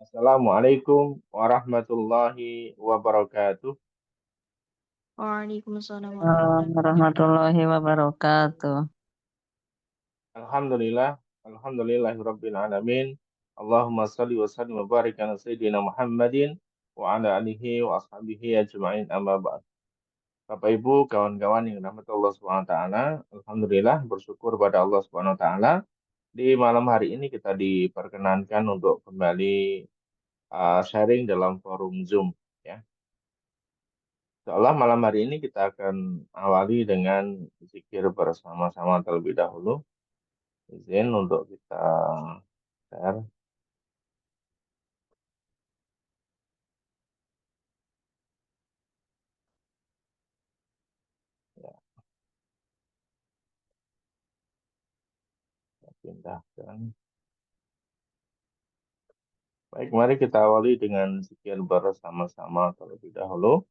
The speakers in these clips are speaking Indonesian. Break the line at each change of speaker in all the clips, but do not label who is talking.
Assalamualaikum warahmatullahi wabarakatuh.
Waalaikumsalam warahmatullahi
Assalamualaikum warahmatullahi wabarakatuh.
Alhamdulillah, alhamdulillahirabbil alamin. Allahumma shalli wa sallim wa barik ala sayyidina Muhammadin wa ala alihi wa ashabihi ajma'in amma ba'd. Bapak Ibu, kawan-kawan yang rahmat Allah Subhanahu wa taala, alhamdulillah bersyukur pada Allah Subhanahu wa taala. Di malam hari ini kita diperkenankan untuk kembali sharing dalam forum Zoom ya. Seolah malam hari ini kita akan awali dengan zikir bersama-sama terlebih dahulu. Izin untuk kita share. Ya, kita pindahkan. Baik, mari kita awali dengan zikir bersama-sama terlebih dahulu.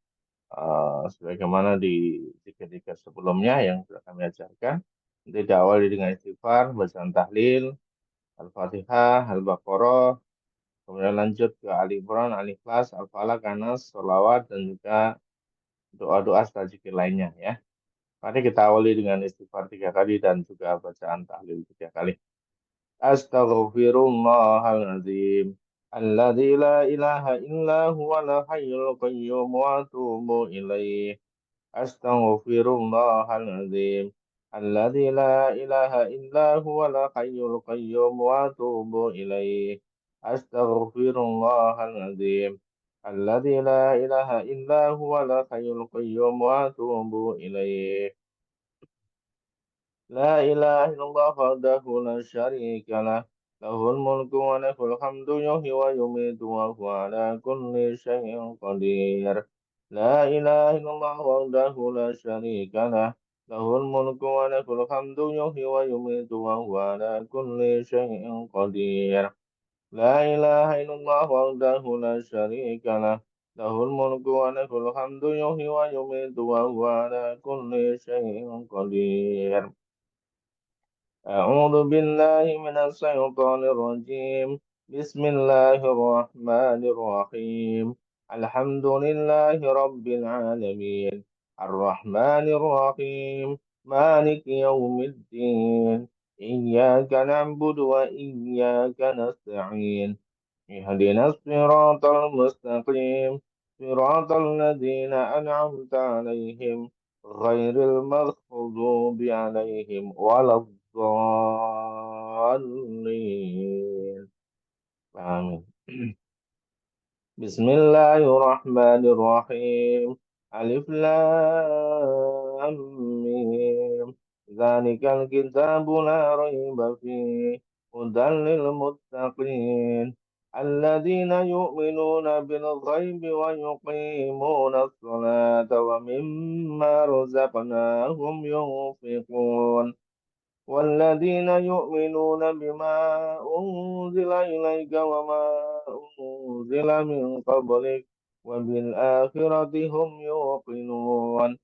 Sebagaimana di zikir-zikir sebelumnya yang sudah kami ajarkan. Nanti diawali dengan istighfar, bacaan tahlil, Al-Fatihah, Al-Baqarah, kemudian lanjut ke Ali Imran, Al-Ikhlas, Al-Falaq, Anas, Sholawat, dan juga doa-doa setelah zikir lainnya ya. Mari kita awali dengan istighfar 3 kali dan juga bacaan tahlil 3 kali. Astaghfirullahaladzim. Alladzi la ilaha illa huwal hayyul qayyum wa atubu ilaih. Astaghfirullahaladzim. Alladzi la ilaha illa huwal hayyul qayyum wa atubu ilaih. Astaghfirullahaladzim. Alladzi la ilaha illa huwal hayyul qayyum wa atubu ilaih. لا إله إلا الله وحده لا شريك له له الملك وله الحمد يحيي ويميت وهو على كل شيء قدير لا إله إلا الله وحده لا شريك له له الملك وله الحمد يحيي ويميت وهو على كل شيء قدير لا إله إلا الله وحده لا شريك له له الملك وله الحمد يحيي ويميت وهو على كل شيء قدير أعوذ بالله من الشيطان الرجيم بسم الله الرحمن الرحيم الحمد لله رب العالمين الرحمن الرحيم مالك يوم الدين إياك نعبد وإياك نستعين اهدنا الصراط المستقيم صراط الذين أنعمت عليهم غير المغضوب عليهم ولا الضالين آمين. بسم الله الرحمن الرحيم ألف لام ميم ذلك الكتاب لا ريب فيه هدى للمتقين الذين يؤمنون بالغيب ويقيمون الصلاة ومما رزقناهم ينفقون والذين يؤمنون بما أنزل إليك وما أنزل من قبلك وبالآخرة هم يوقنون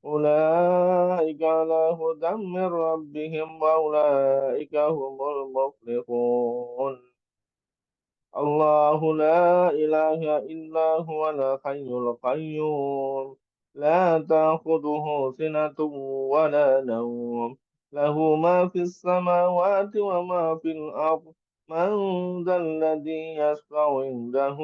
أولئك على هدى من ربهم وأولئك هم المفلحون الله لا إله إلا هو الحي القيوم لا تأخذه سنة ولا نوم له ما في السماوات وما في الأرض من ذا الذي يشفع عنده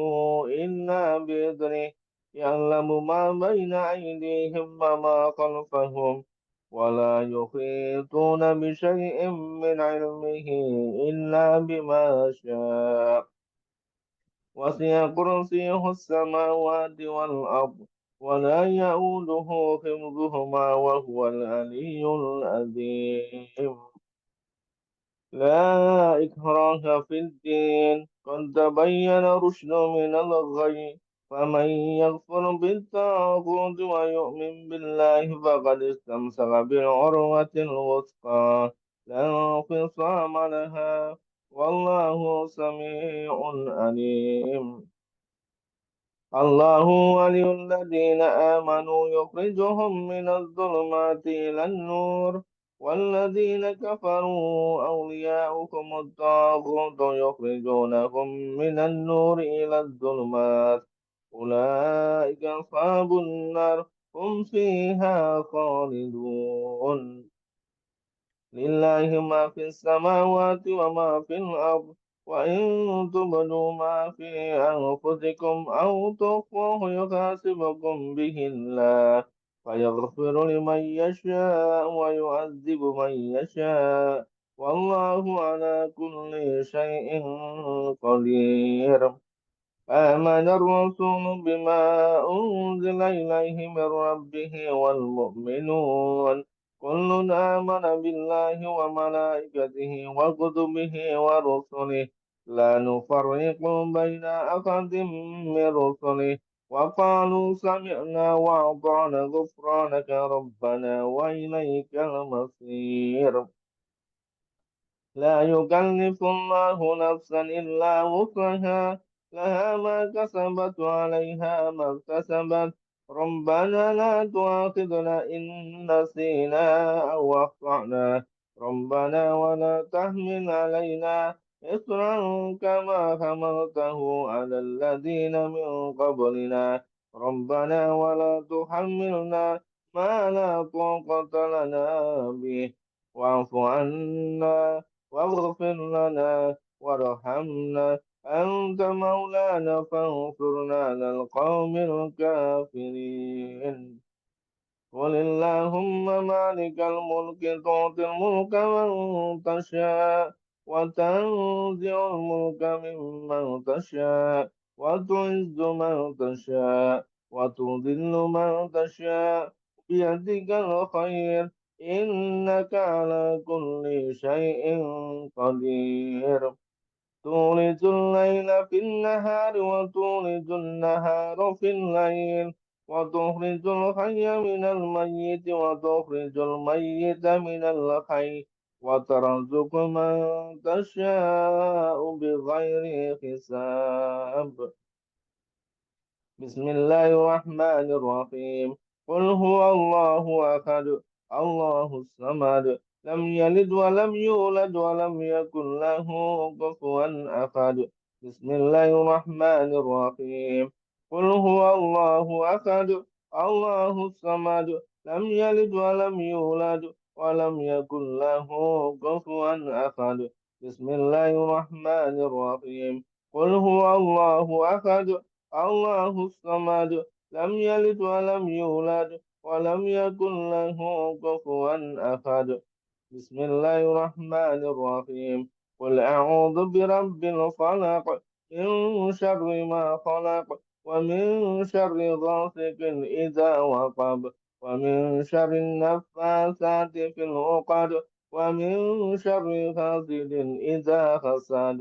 إلا بإذنه يعلم ما بين أيديهم وما خلفهم ولا يحيطون بشيء من علمه إلا بما شاء وسع كرسيه السماوات والأرض ولا يؤوده حفظهما وهو العلي العظيم لا إكراه في الدين قد تبين رشد من الغي فمن يكفر بالطاغوت ويؤمن بالله فقد استمسك بالعروة الوثقى لا انفصام لها والله سميع عليم الله ولي الذين آمنوا يخرجهم من الظلمات إلى النور والذين كفروا أولياؤكم الطاغوت يخرجونهم من النور إلى الظلمات أولئك أصحاب النار هم فيها خالدون لله ما في السماوات وما في الأرض وإن تبدوا ما في أنفسكم أو تخفوه يحاسبكم به الله فيغفر لمن يشاء ويعذب من يشاء والله على كل شيء قدير آمن الرسول بما أنزل إليه من ربه والمؤمنون كل آمن بالله وملائكته وكتبه ورسله لا نفرق بين أحد من رسله وقالوا سمعنا وأطعنا غفرانك ربنا وإليك المصير لا يكلف الله نفسا إلا وسعها لها ما كسبت وعليها ما اكتسبت ربنا لا تؤاخذنا إن نسينا أو أخطأنا ربنا ولا تحمل علينا إصرا كما حملته على الذين من قبلنا ربنا ولا تحملنا ما لا طاقة لنا به واعف عنا واغفر لنا وارحمنا أنت مولانا فانصرنا على القوم الكافرين قل اللهم مالك الملك تعطي الملك من تشاء وتنزع الملك ممن تشاء وتعز من تشاء وتذل من تشاء بيدك الخير إنك على كل شيء قدير تولج الليل في النهار وتولج النهار في الليل وتخرج الحي من الميت وتخرج الميت من الحي وترزق من تشاء بغير حساب بسم الله الرحمن الرحيم قل هو الله أحد الله الصمد لم يلد ولم يولد ولم يكن له كفوا أحد بسم الله الرحمن الرحيم قل هو الله أحد الله الصمد لم يلد ولم يولد ولم يكن له كفوا أحد بسم الله الرحمن الرحيم قل هو الله أحد الله الصمد لم يلد ولم يولد ولم يكن له كفوا أحد بسم الله الرحمن الرحيم قل أعوذ برب الفلق من شر ما خلق ومن شر غاسق إذا وقب ومن شر النفاثات في العقد ومن شر حاسد إذا حسد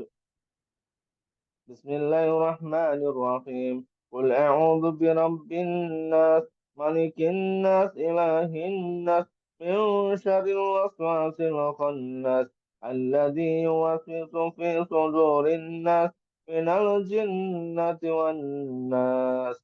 بسم الله الرحمن الرحيم قل أعوذ برب الناس ملك الناس إله الناس من شر الوسواس الخناس الذي يوسوس في صدور الناس من الجنة والناس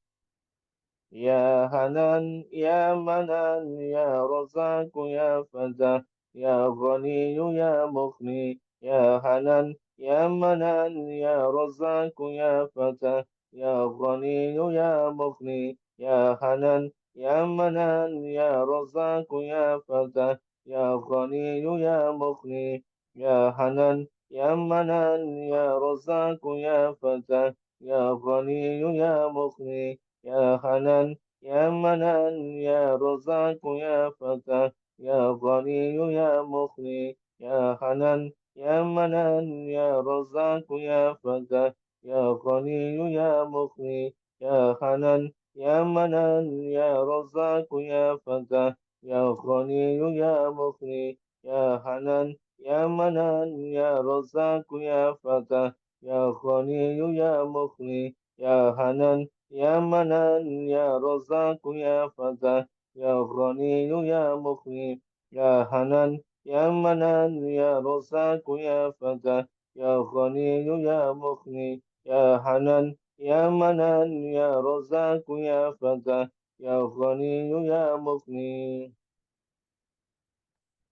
يا حنان يا منان يا رزاق يا فتاه يا غني يا مغني يا حنان يا منان يا رزاق يا فتاه يا غني يا مغني يا حنان يا منان يا رزاق يا فتاه يا غني يا مغني يا حنان يا منان يا رزاق يا فتاه يا غني يا مغني يا حنان يا منان يا رزاق يا فتاه يا غني يا مغني يا حنان يا منان يا رزاق يا فتاه يا غني يا مغني يا حنان يا منان يا رزاق يا فتاه يا غني يا مغني يا حنان يا منان يا رزاق يا فتاه يا غني يا مغني يا حنان يا منان يا رزاق يا فتاه يا غني يا مغني يا حنان يا منان يا رزاق يا فتاه يا غني يا مغني يا حنان يا منان يا رزاق يا فتاه يا غني يا مغني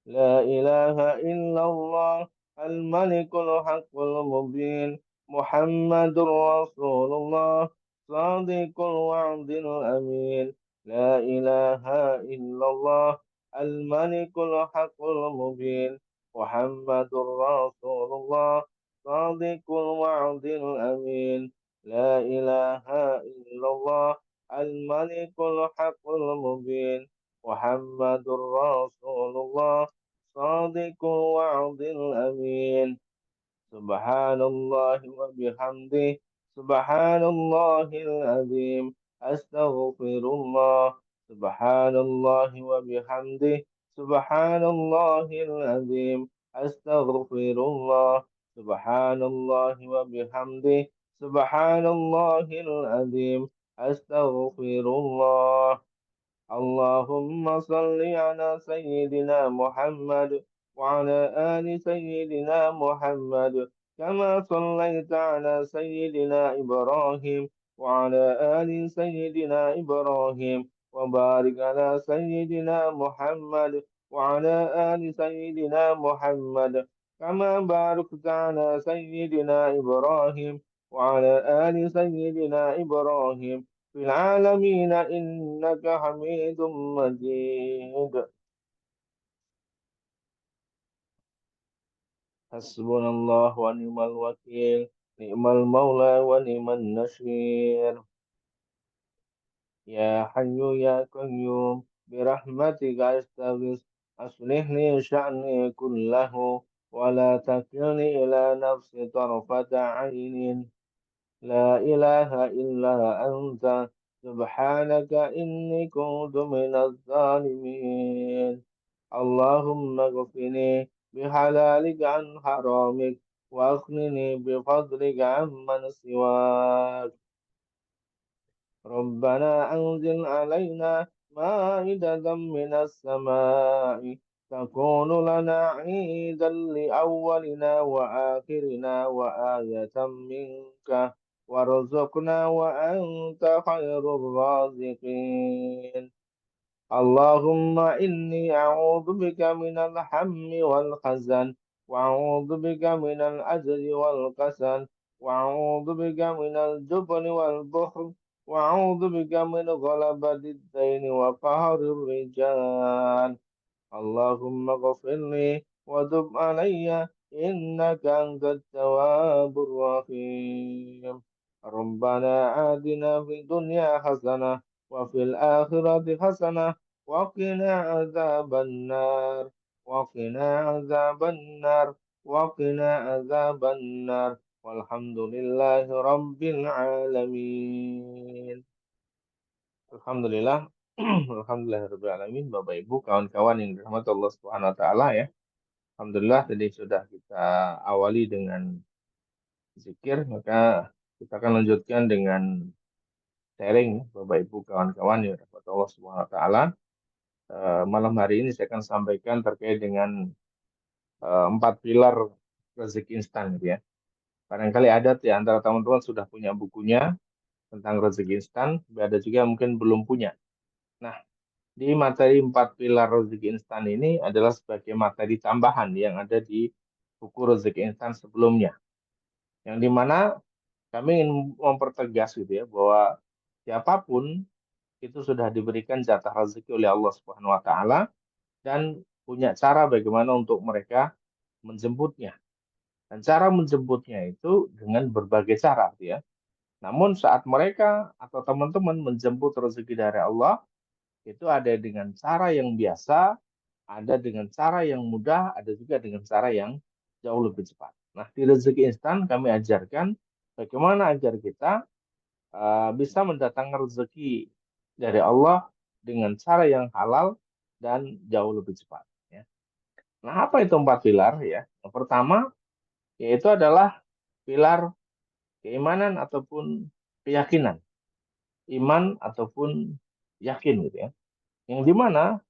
لا إله إلا الله الملك الحق المبين محمد رسول الله صادق الوعد الأمين لا إله إلا الله الملك الحق المبين محمد رسول الله صادق الوعد الأمين لا إله إلا الله الملك الحق المبين محمد رسول الله صادق الوعد الأمين سبحان الله وبحمده سبحان الله العظيم أستغفر الله سبحان الله وبحمده سبحان الله العظيم أستغفر الله سبحان الله وبحمده سبحان الله العظيم أستغفر الله اللهم صل على سيدنا محمد وعلى آل سيدنا محمد كما صليت على سيدنا إبراهيم وعلى آل سيدنا إبراهيم وبارك على سيدنا محمد وعلى آل سيدنا محمد كما باركت على سيدنا إبراهيم وعلى آل سيدنا إبراهيم في العالمين إنك حميد مجيد حسبنا الله ونعم الوكيل نعم المولى ونعم النصير يا حي يا قيوم برحمتك أستغيث أصلح لي شأني كله ولا تكلني إلى نفسي طرفة عين لا إله إلا أنت سبحانك إني كنت من الظالمين اللهم اغفني بحلالك عن حرامك وأغنني بفضلك عمن سواك ربنا أنزل علينا مائدة من السماء تكون لنا عيدا لأولنا وآخرنا وآية منك وارزقنا وأنت خير الرازقين اللهم إني أعوذ بك من الهم والحزن وأعوذ بك من العجز والكسل وأعوذ بك من الجبن والبخل وأعوذ بك من غلبة الدين وقهر الرجال اللهم اغفر لي وتب علي إنك أنت التواب الرحيم ربنا آتنا في الدنيا حسنة وفي الآخرة حسنة وقنا عذاب النار وقنا عذاب النار وقنا عذاب النار والحمد لله رب العالمين Alhamdulillah Alhamdulillahirrahmanirrahim Bapak Ibu kawan-kawan yang dirahmati Allah Subhanahu wa taala ya. Alhamdulillah tadi sudah kita awali dengan zikir, maka kita akan lanjutkan dengan sharing Bapak Ibu kawan-kawan yang dirahmati Allah Subhanahu wa taala. Malam hari ini saya akan sampaikan terkait dengan 4 pilar rezeki instan gitu ya. Barangkali ada di antara teman-teman sudah punya bukunya tentang rezeki instan, tapi ada juga yang mungkin belum punya. Nah, di materi 4 pilar rezeki instan ini adalah sebagai materi tambahan yang ada di buku rezeki instan sebelumnya. Yang dimana kami ingin mempertegas gitu ya bahwa siapapun itu sudah diberikan jatah rezeki oleh Allah Subhanahu wa taala dan punya cara bagaimana untuk mereka menjemputnya. Dan cara menjemputnya itu dengan berbagai cara gitu ya. Namun saat mereka atau teman-teman menjemput rezeki dari Allah itu ada dengan cara yang biasa, ada dengan cara yang mudah, ada juga dengan cara yang jauh lebih cepat. Nah, di rezeki instan kami ajarkan bagaimana agar kita bisa mendatangkan rezeki dari Allah dengan cara yang halal dan jauh lebih cepat. Ya. Nah, apa itu 4 pilar ya? Yang pertama yaitu adalah pilar keimanan ataupun keyakinan, iman ataupun yakin gitu ya. Yang dimana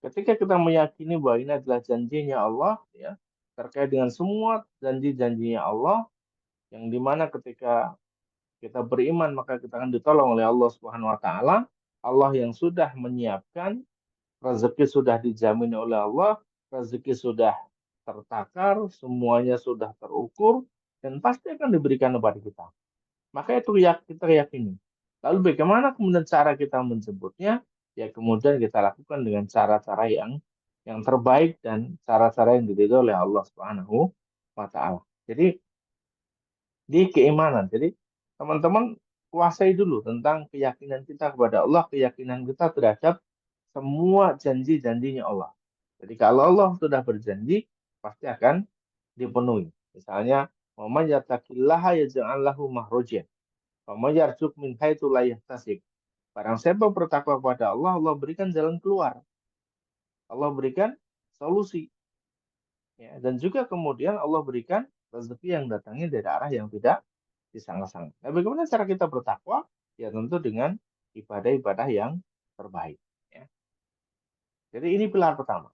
ketika kita meyakini bahwa ini adalah janjinya Allah, ya, terkait dengan semua janji-janjinya Allah, yang dimana ketika kita beriman maka kita akan ditolong oleh Allah Subhanahu Wa Taala. Allah yang sudah menyiapkan rezeki sudah dijamin oleh Allah, rezeki sudah tertakar, semuanya sudah terukur, dan pasti akan diberikan kepada kita. Maka itu ya kita yakini. Lalu bagaimana kemudian cara kita menjemputnya? Ya kemudian kita lakukan dengan cara-cara yang terbaik dan cara-cara yang diridhoi oleh Allah Subhanahu wa taala. Jadi di keimanan. Jadi teman-teman kuasai dulu tentang keyakinan kita kepada Allah, keyakinan kita terhadap semua janji-janjinya Allah. Jadi kalau Allah sudah berjanji, pasti akan dipenuhi. Misalnya, "Waman yattaqillaha yaj'al lahu makhraja, wa may yarzuq min haitsu la yahtasib." Barang siapa bertakwa kepada Allah, Allah berikan jalan keluar. Allah berikan solusi. Ya, dan juga kemudian Allah berikan rezeki yang datangnya dari arah yang tidak disangka-sangka. Nah, bagaimana cara kita bertakwa? Ya tentu dengan ibadah-ibadah yang terbaik. Ya. Jadi ini pilar pertama,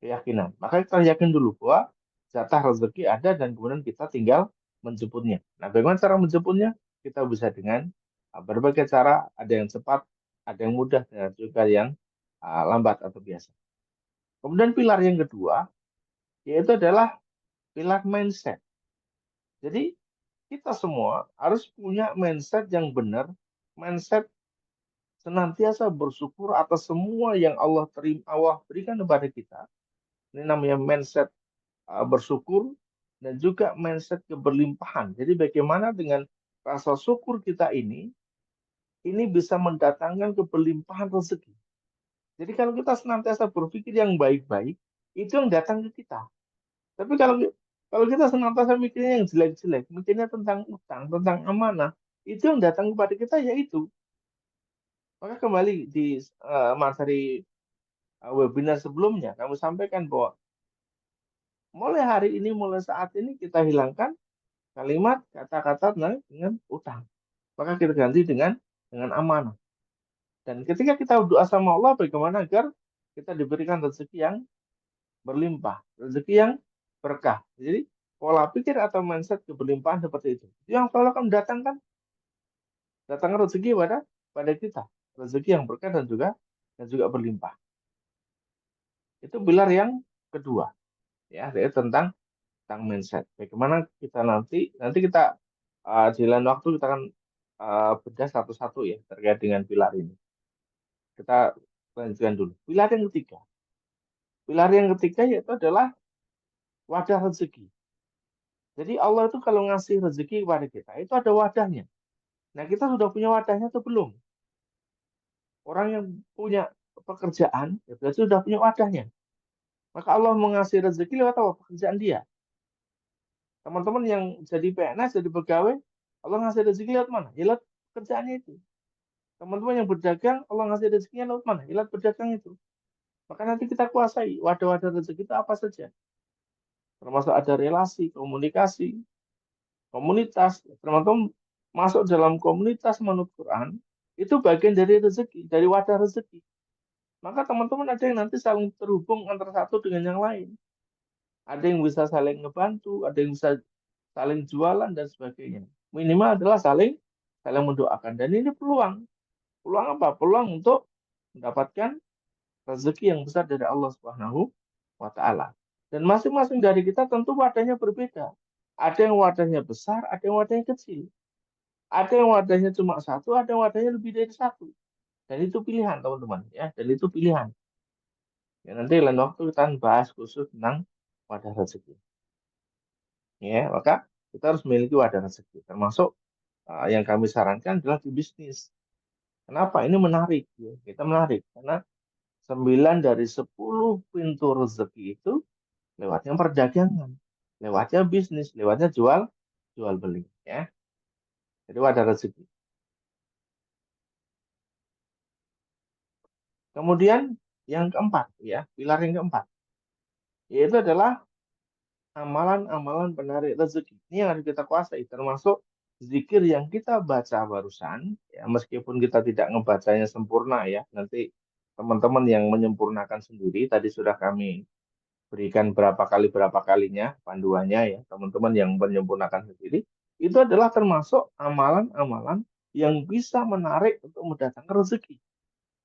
keyakinan. Maka kita yakin dulu bahwa jatah rezeki ada dan kemudian kita tinggal menjemputnya. Nah, bagaimana cara menjemputnya? Kita bisa dengan berbagai cara, ada yang cepat, ada yang mudah, dan juga yang lambat atau biasa. Kemudian pilar yang kedua, yaitu adalah pilar mindset. Jadi kita semua harus punya mindset yang benar, mindset senantiasa bersyukur atas semua yang Allah berikan kepada kita. Ini namanya mindset bersyukur dan juga mindset keberlimpahan. Jadi bagaimana dengan rasa syukur kita ini bisa mendatangkan keberlimpahan rezeki. Jadi kalau kita senantiasa berpikir yang baik-baik, itu yang datang ke kita. Tapi kalau kita senantiasa mikirnya yang jelek-jelek, mikirnya tentang utang, tentang amanah, itu yang datang kepada kita yaitu. Maka kembali di materi webinar sebelumnya, kami sampaikan bahwa mulai hari ini, mulai saat ini kita hilangkan kalimat kata-kata dengan utang. Maka kita ganti dengan amanah. Dan ketika kita berdoa sama Allah, bagaimana agar kita diberikan rezeki yang berlimpah, rezeki yang berkah. Jadi pola pikir atau mindset keberlimpahan seperti itu. Yang selalu akan datangkan rezeki pada kita, rezeki yang berkah dan juga berlimpah. Itu pilar yang kedua, ya, yaitu tentang mindset. Bagaimana kita nanti kita di lain waktu kita akan bedah satu-satu ya terkait dengan pilar ini. Kita lanjutkan dulu. Pilar yang ketiga yaitu adalah wadah rezeki. Jadi Allah itu kalau ngasih rezeki kepada kita, itu ada wadahnya. Nah, kita sudah punya wadahnya atau belum? Orang yang punya pekerjaan, ya berarti sudah punya wadahnya. Maka Allah mengasih rezeki lewat apa? Pekerjaan dia. Teman-teman yang jadi PNS, jadi pegawai, Allah ngasih rezeki lewat mana? Ya lewat pekerjaannya itu. Teman-teman yang berdagang, Allah ngasih rezekinya lewat mana? Ya lewat berdagang itu. Maka nanti kita kuasai wadah-wadah rezeki itu apa saja. Termasuk ada relasi, komunikasi, komunitas. Teman-teman masuk dalam komunitas menurut Quran, itu bagian dari rezeki, dari wadah rezeki. Maka teman-teman ada yang nanti saling terhubung antara satu dengan yang lain. Ada yang bisa saling ngebantu, ada yang bisa saling jualan dan sebagainya. Minimal adalah saling mendoakan. Dan ini peluang. Peluang apa? Peluang untuk mendapatkan rezeki yang besar dari Allah Subhanahu wa taala. Dan masing-masing dari kita tentu wadahnya berbeda. Ada yang wadahnya besar, ada yang wadahnya kecil. Ada yang wadahnya cuma satu, ada yang wadahnya lebih dari satu. Dan itu pilihan, teman-teman, ya. Dan itu pilihan. Ya, nanti lain waktu kita akan bahas khusus tentang wadah rezeki. Ya, maka kita harus memiliki wadah rezeki. Termasuk yang kami sarankan adalah di bisnis. Kenapa? Ini menarik. Ya. Kita menarik. Karena 9 dari 10 pintu rezeki itu lewatnya perdagangan. Lewatnya bisnis. Lewatnya jual beli. Ya. Jadi wadah rezeki. Kemudian yang keempat, ya, pilar yang keempat, yaitu adalah amalan-amalan penarik rezeki. Ini yang harus kita kuasai, termasuk zikir yang kita baca barusan, ya, meskipun kita tidak ngebacanya sempurna ya, nanti teman-teman yang menyempurnakan sendiri, tadi sudah kami berikan berapa kalinya panduannya ya, teman-teman yang menyempurnakan sendiri, itu adalah termasuk amalan-amalan yang bisa menarik untuk mendatangkan rezeki.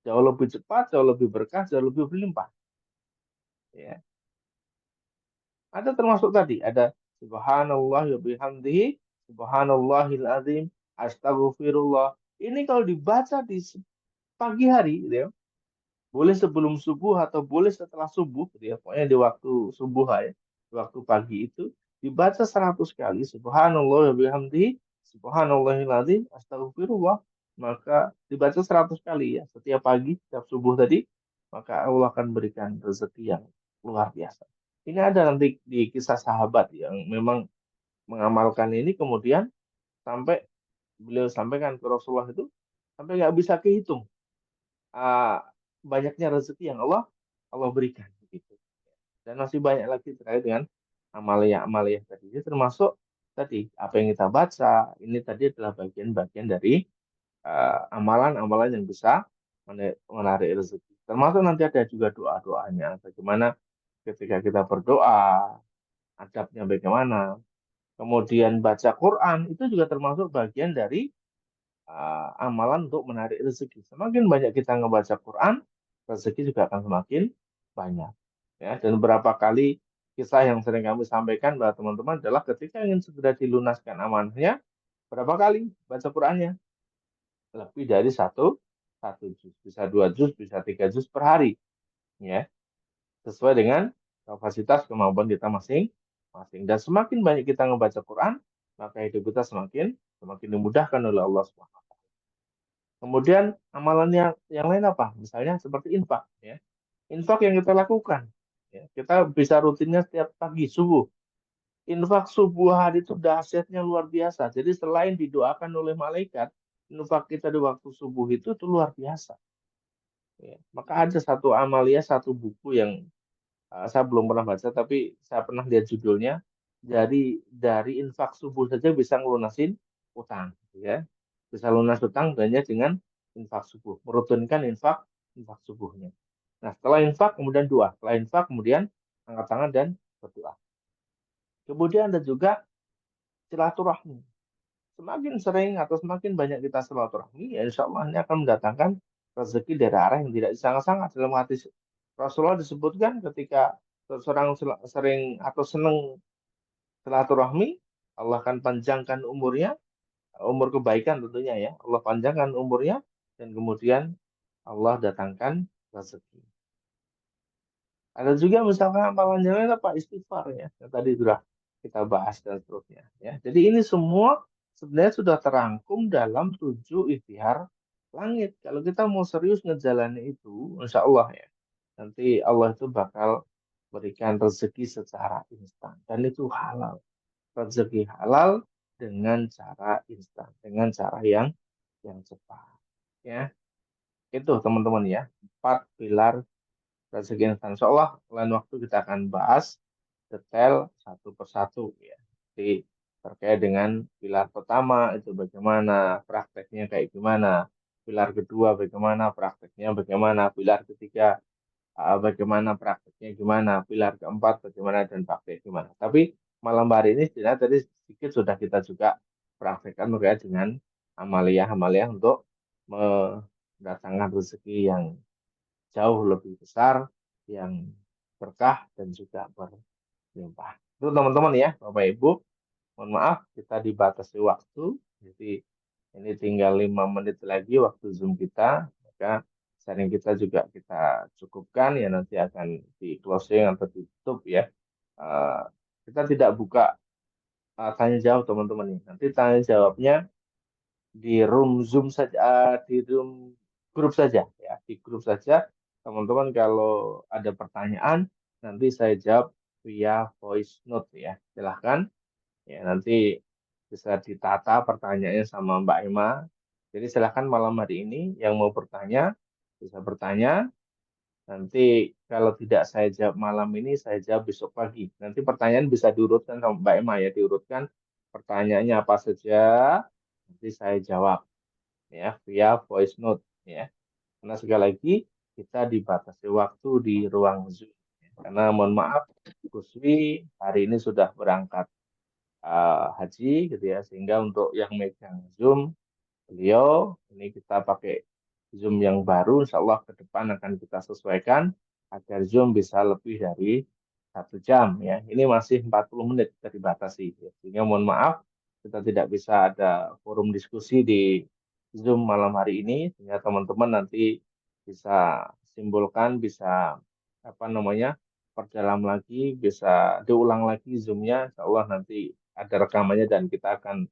Jauh lebih cepat, jauh lebih berkah, jauh lebih berlimpah. Ya. Ada termasuk tadi, ada subhanallah wa bihamdihi, subhanallahil azim, astagfirullah. Ini kalau dibaca di pagi hari, gitu ya, boleh sebelum subuh atau boleh setelah subuh, gitu ya. Pokoknya di waktu subuh ya, di waktu pagi itu dibaca 100 kali subhanallah wa bihamdihi, subhanallahil azim, astagfirullah. Maka dibaca 100 kali ya setiap pagi, setiap subuh tadi, maka Allah akan berikan rezeki yang luar biasa. Ini ada nanti di kisah sahabat yang memang mengamalkan ini kemudian sampai beliau sampaikan ke Rasulullah itu sampai nggak bisa kehitung uh, banyaknya rezeki yang Allah berikan begitu. Dan masih banyak lagi terkait dengan amalia-amalia tadi. Ini termasuk tadi apa yang kita baca ini tadi adalah bagian-bagian dari amalan-amalan yang bisa menarik rezeki. Termasuk nanti ada juga doa-doanya. Bagaimana ketika kita berdoa, adabnya bagaimana. Kemudian baca Quran itu juga termasuk bagian dari amalan untuk menarik rezeki. Semakin banyak kita ngebaca Quran, rezeki juga akan semakin banyak. Ya, dan beberapa kali kisah yang sering kami sampaikan pada teman-teman adalah ketika ingin segera dilunaskan amanahnya, berapa kali baca Qurannya? Lebih dari satu juz, bisa 2 juz, bisa 3 juz per hari, ya, sesuai dengan kapasitas kemampuan kita masing-masing. Dan semakin banyak kita ngebaca Quran, maka hidup kita semakin semakin dimudahkan oleh Allah SWT. Kemudian amalan yang lain apa? Misalnya seperti infak, ya. Infak yang kita lakukan, ya. Kita bisa rutinnya setiap pagi subuh. Infak subuh hari itu dahsyatnya luar biasa. Jadi selain didoakan oleh malaikat, infak kita di waktu subuh itu luar biasa. Ya. Maka ada satu amalia, satu buku yang saya belum pernah baca, tapi saya pernah lihat judulnya. Jadi dari infak subuh saja bisa ngelunasin utang, ya. Bisa lunas utang hanya dengan infak subuh, merutinkan infak subuhnya. Nah, setelah infak kemudian doa, setelah infak kemudian angkat tangan dan berdoa. Kemudian ada juga silaturahmi. Semakin sering atau semakin banyak kita silaturahmi, ya insya Allah ini akan mendatangkan rezeki dari arah yang tidak disangka-sangka. Dalam hadis Rasulullah disebutkan ketika seseorang sering atau senang silaturahmi, Allah akan panjangkan umurnya, umur kebaikan tentunya ya. Allah panjangkan umurnya dan kemudian Allah datangkan rezeki. Ada juga misalkan amalan yang lain apa istighfar ya, yang tadi sudah kita bahas dan seterusnya ya. Jadi ini semua sebenarnya sudah terangkum dalam 7 ikhtiar langit. Kalau kita mau serius ngejalani itu, insya Allah ya, nanti Allah itu bakal berikan rezeki secara instan dan itu halal. Rezeki halal dengan cara instan, dengan cara yang cepat. Ya, itu teman-teman ya, 4 pilar rezeki instan. Insya Allah lain waktu kita akan bahas detail satu persatu ya. Jadi terkait dengan pilar pertama itu bagaimana prakteknya kayak gimana, pilar kedua bagaimana prakteknya bagaimana, pilar ketiga bagaimana prakteknya gimana, pilar keempat bagaimana dan prakteknya gimana. Tapi malam hari ini sebenarnya tadi sedikit sudah kita juga praktekkan terkait dengan amalia-amalia untuk mendatangkan rezeki yang jauh lebih besar, yang berkah dan juga berlimpah. Itu teman-teman ya, Bapak Ibu. Mohon maaf, kita dibatasi waktu. Jadi ini tinggal 5 menit lagi waktu Zoom kita. Maka sharing kita juga kita cukupkan ya nanti akan di closing atau ditutup ya. Eh, kita tidak buka tanya jawab teman-teman nih. Nanti tanya jawabnya di room Zoom saja, di room grup saja ya, di grup saja. Teman-teman kalau ada pertanyaan nanti saya jawab via voice note ya. Silahkan ya nanti bisa ditata pertanyaannya sama Mbak Emma. Jadi silahkan malam hari ini yang mau bertanya bisa bertanya. Nanti kalau tidak saya jawab malam ini, saya jawab besok pagi. Nanti pertanyaan bisa diurutkan sama Mbak Emma ya, diurutkan pertanyaannya apa saja, nanti saya jawab ya via voice note ya. Karena sekali lagi kita dibatasi waktu di ruang Zoom. Karena mohon maaf, Gus Wi hari ini sudah berangkat haji gitu ya, sehingga untuk yang megang Zoom beliau ini kita pakai Zoom yang baru, insya Allah ke depan akan kita sesuaikan agar Zoom bisa lebih dari 1 jam ya. Ini masih 40 menit kita dibatasi. Ya. Sehingga mohon maaf kita tidak bisa ada forum diskusi di Zoom malam hari ini, sehingga teman-teman nanti bisa simpulkan, bisa apa namanya perdalam lagi, bisa diulang lagi Zoom-nya. Insya Allah nanti ada rekamannya dan kita akan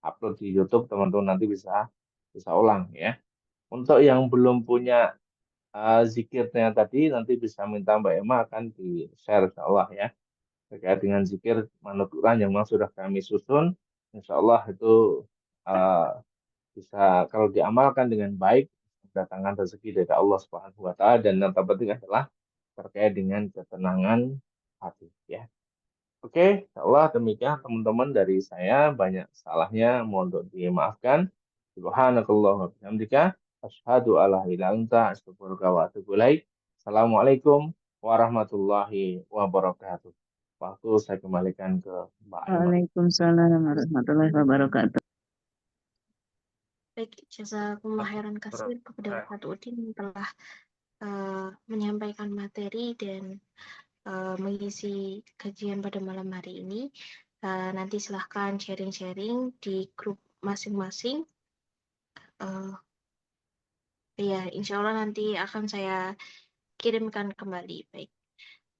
upload di YouTube, teman-teman nanti bisa bisa ulang ya. Untuk yang belum punya zikirnya tadi nanti bisa minta Mbak Emma akan di-share insya Allah ya terkait dengan zikir manut Quran yang memang sudah kami susun. Insya Allah itu uh, bisa kalau diamalkan dengan baik mendatangkan rezeki dari Allah Subhanahu wa taala dan yang terpenting adalah terkait dengan ketenangan hati ya. Oke, insya Allah demikian teman-teman dari saya banyak salahnya mohon untuk dimaafkan. Subhanakallah wa bihamdika asyhadu alla ilaha illa anta astaghfiruka wa atubu ilaik. Assalamualaikum warahmatullahi wabarakatuh. Waktu saya kembalikan ke Mbak Aiman.
Waalaikumsalam warahmatullahi wabarakatuh.
Baik, jazakumullah khairan kasih kepada Ustadz Udin yang telah menyampaikan materi dan mengisi kajian pada malam hari ini. Nanti silahkan sharing-sharing di grup masing-masing. Ya, insya Allah nanti akan saya kirimkan kembali. Baik,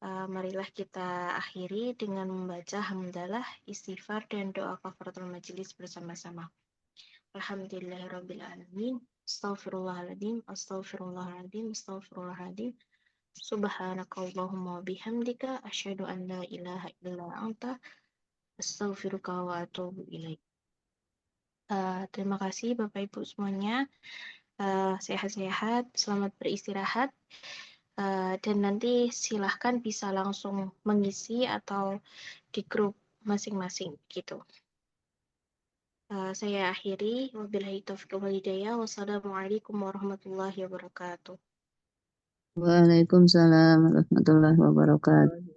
marilah kita akhiri dengan membaca hamdalah, istighfar, dan doa kafaratul majelis bersama-sama. Alhamdulillahirabbil alamin. Astaghfirullahaladzim, astaghfirullahaladzim, astaghfirullahaladzim. Subhanakallahumma bihamdika asyhadu an la ilaha illa anta astaghfiruka wa atubu ilaik. Terima kasih Bapak Ibu semuanya. Sehat-sehat, selamat beristirahat. Dan nanti silahkan bisa langsung mengisi atau di grup masing-masing gitu. Saya akhiri. Wabillahi taufiq wal hidayah. Wassalamualaikum warahmatullahi wabarakatuh.
Waalaikumsalam warahmatullahi wabarakatuh.